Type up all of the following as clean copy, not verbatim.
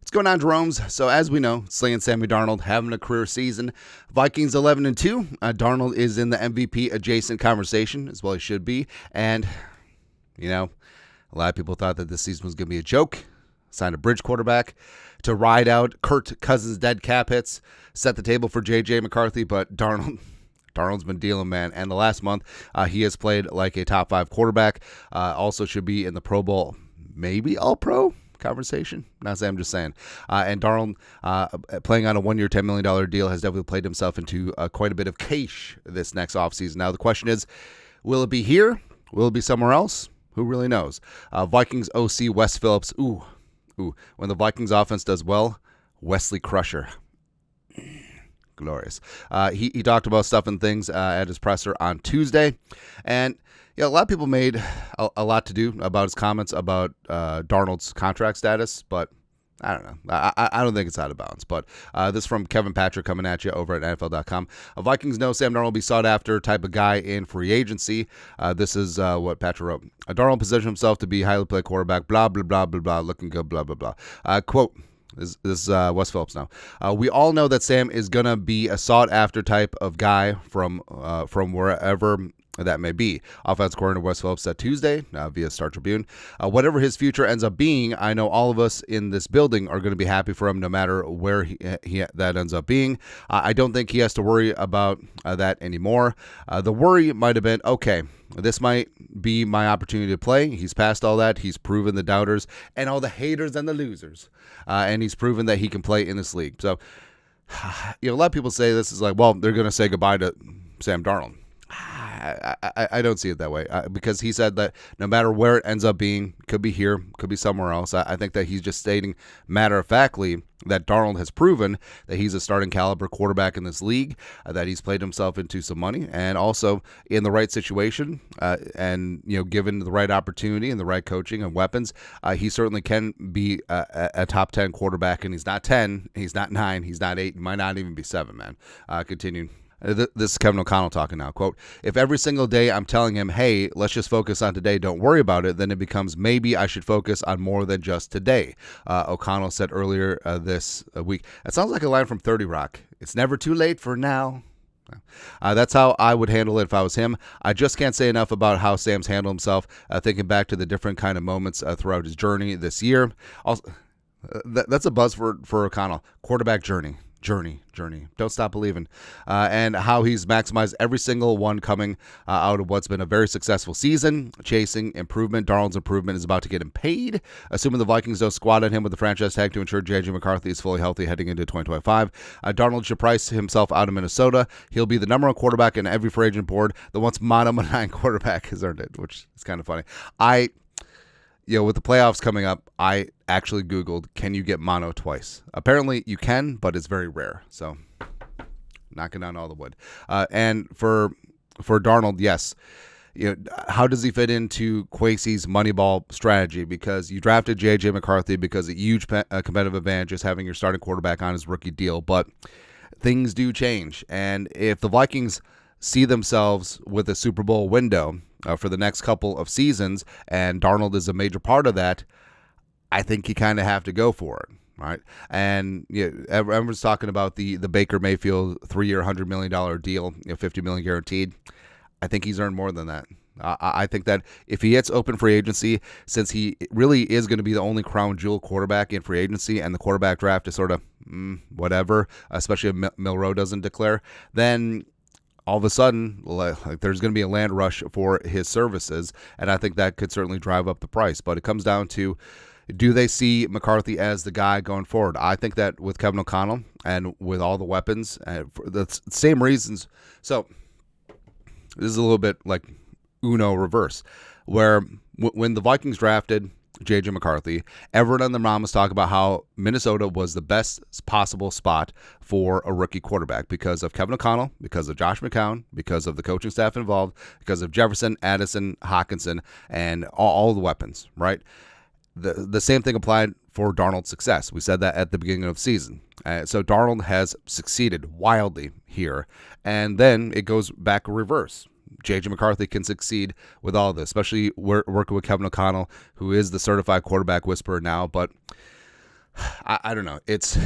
What's going on, Jeromes? So as we know, slaying Sam Darnold, having a career season. Vikings 11-2. Darnold is in the MVP adjacent conversation, as well he should be. And, a lot of people thought that this season was going to be a joke. Signed a bridge quarterback to ride out Kirk Cousins' dead cap hits, set the table for J.J. McCarthy, but Darnold's been dealing, man. And the last month, he has played like a top 5 quarterback. Also should be in the Pro Bowl, maybe All-Pro conversation. Not saying, I'm just saying. And Darnold, playing on a 1-year, $10 million deal, has definitely played himself into quite a bit of cash this next offseason. Now, the question is, will it be here? Will it be somewhere else? Who really knows? Vikings OC Wes Phillips. Ooh. When the Vikings offense does well, Wesley Crusher. Glorious. He talked about stuff and things at his presser on Tuesday. And a lot of people made a lot to do about his comments about Darnold's contract status, but I don't know. I don't think it's out of bounds. But this is from Kevin Patrick coming at you over at NFL.com. Vikings know Sam Darnold will be sought after type of guy in free agency. This is what Patrick wrote. Darnold positioned himself to be highly played quarterback, blah, blah, blah, blah, blah, looking good, blah, blah, blah. Quote. This is Wes Phillips now. We all know that Sam is going to be a sought-after type of guy from wherever that may be. Offense coordinator Wes Phillips said Tuesday via Star Tribune. Whatever his future ends up being, I know all of us in this building are going to be happy for him no matter where he that ends up being. I don't think he has to worry about that anymore. The worry might have been, okay, this might be my opportunity to play. He's passed all that. He's proven the doubters and all the haters and the losers. And he's proven that he can play in this league. So, a lot of people say this is like, well, they're going to say goodbye to Sam Darnold. I don't see it that way because he said that no matter where it ends up being, could be here, could be somewhere else. I think that he's just stating matter-of-factly that Darnold has proven that he's a starting caliber quarterback in this league, that he's played himself into some money, and also in the right situation, and given the right opportunity and the right coaching and weapons, he certainly can be a top 10 quarterback. And he's not 10, he's not 9, he's not 8, he might not even be 7. Man, continuing. This is Kevin O'Connell talking now. Quote, if every single day I'm telling him, hey, let's just focus on today, don't worry about it, then it becomes maybe I should focus on more than just today. O'Connell said earlier this week. That sounds like a line from 30 Rock. It's never too late for now. That's how I would handle it if I was him. I just can't say enough about how Sam's handled himself, thinking back to the different kind of moments throughout his journey this year. Also, that's a buzz for O'Connell. Quarterback journey. Don't stop believing. And how he's maximized every single one coming out of what's been a very successful season. Chasing improvement. Darnold's improvement is about to get him paid. Assuming the Vikings don't squat on him with the franchise tag to ensure J.J. McCarthy is fully healthy heading into 2025. Darnold should price himself out of Minnesota. He'll be the number 1 quarterback in every free agent board. The once mono-9 quarterback has earned it, which is kind of funny. With the playoffs coming up, I actually Googled, can you get mono twice? Apparently you can, but it's very rare. So knocking down all the wood. And for Darnold, yes. How does he fit into Kwesi's Moneyball strategy? Because you drafted J.J. McCarthy because a huge competitive advantage is having your starting quarterback on his rookie deal. But things do change. And if the Vikings see themselves with a Super Bowl window for the next couple of seasons, and Darnold is a major part of that, I think you kind of have to go for it, right? And everyone's talking about the Baker Mayfield 3-year, $100 million deal, $50 million guaranteed. I think he's earned more than that. I think that if he hits open free agency, since he really is going to be the only crown jewel quarterback in free agency, and the quarterback draft is sort of whatever, especially if Milroe doesn't declare, then all of a sudden, there's going to be a land rush for his services, and I think that could certainly drive up the price. But it comes down to, do they see McCarthy as the guy going forward? I think that with Kevin O'Connell and with all the weapons, for the same reasons. So this is a little bit like Uno reverse, where when the Vikings drafted J.J. McCarthy, everyone and their mom was talking about how Minnesota was the best possible spot for a rookie quarterback because of Kevin O'Connell, because of Josh McCown, because of the coaching staff involved, because of Jefferson, Addison, Hockenson, and all the weapons, right? The same thing applied for Darnold's success. We said that at the beginning of the season. So Darnold has succeeded wildly here, and then it goes back reverse. J.J. McCarthy can succeed with all this, especially working with Kevin O'Connell, who is the certified quarterback whisperer now. But I don't know. It's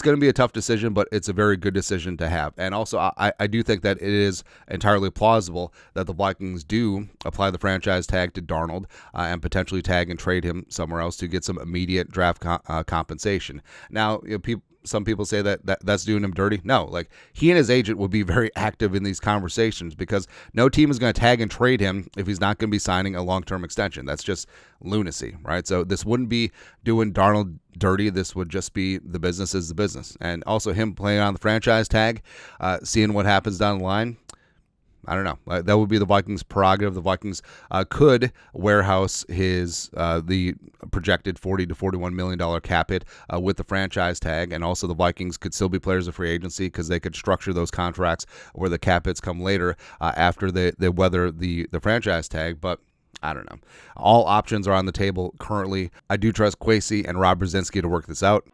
going to be a tough decision, but it's a very good decision to have. And also, I do think that it is entirely plausible that the Vikings do apply the franchise tag to Darnold and potentially tag and trade him somewhere else to get some immediate draft compensation. Now, some people say that's doing him dirty. No, like he and his agent will be very active in these conversations because no team is going to tag and trade him if he's not going to be signing a long-term extension. That's just lunacy, right? So this wouldn't be doing Darnold dirty. This would just be the business is the business. And also him playing on the franchise tag, seeing what happens down the line. I don't know. That would be the Vikings' prerogative. The Vikings could warehouse his the projected $40 to $41 million cap hit with the franchise tag, and also the Vikings could still be players of free agency because they could structure those contracts where the cap hits come later after they weather the franchise tag. But I don't know. All options are on the table currently. I do trust Kwesi and Rob Brzezinski to work this out.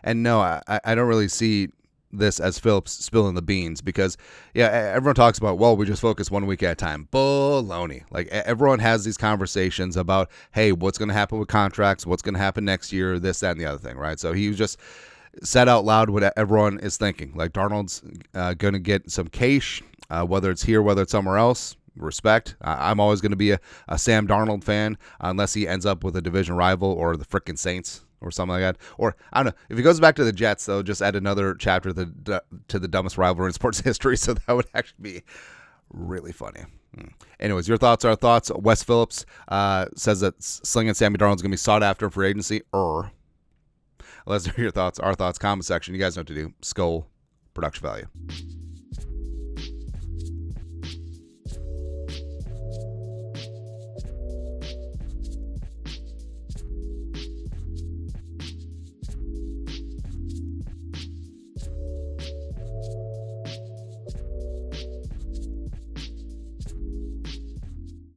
And no, I don't really see this as Phillips spilling the beans because, yeah, everyone talks about, well, we just focus 1 week at a time. Baloney. Like, everyone has these conversations about, hey, what's going to happen with contracts? What's going to happen next year? This, that, and the other thing, right? So he just said out loud what everyone is thinking. Like, Darnold's going to get some cash, whether it's here, whether it's somewhere else. Respect. I'm always going to be a Sam Darnold fan unless he ends up with a division rival or the frickin' Saints or something like that. Or, I don't know, if he goes back to the Jets, they'll just add another chapter to the dumbest rivalry in sports history, so that would actually be really funny. Anyways, your thoughts are thoughts. Wes Phillips says that slinging Sammy Darnold is going to be sought after in free agency. Let's hear your thoughts, our thoughts, comment section. You guys know what to do. Skull, production value.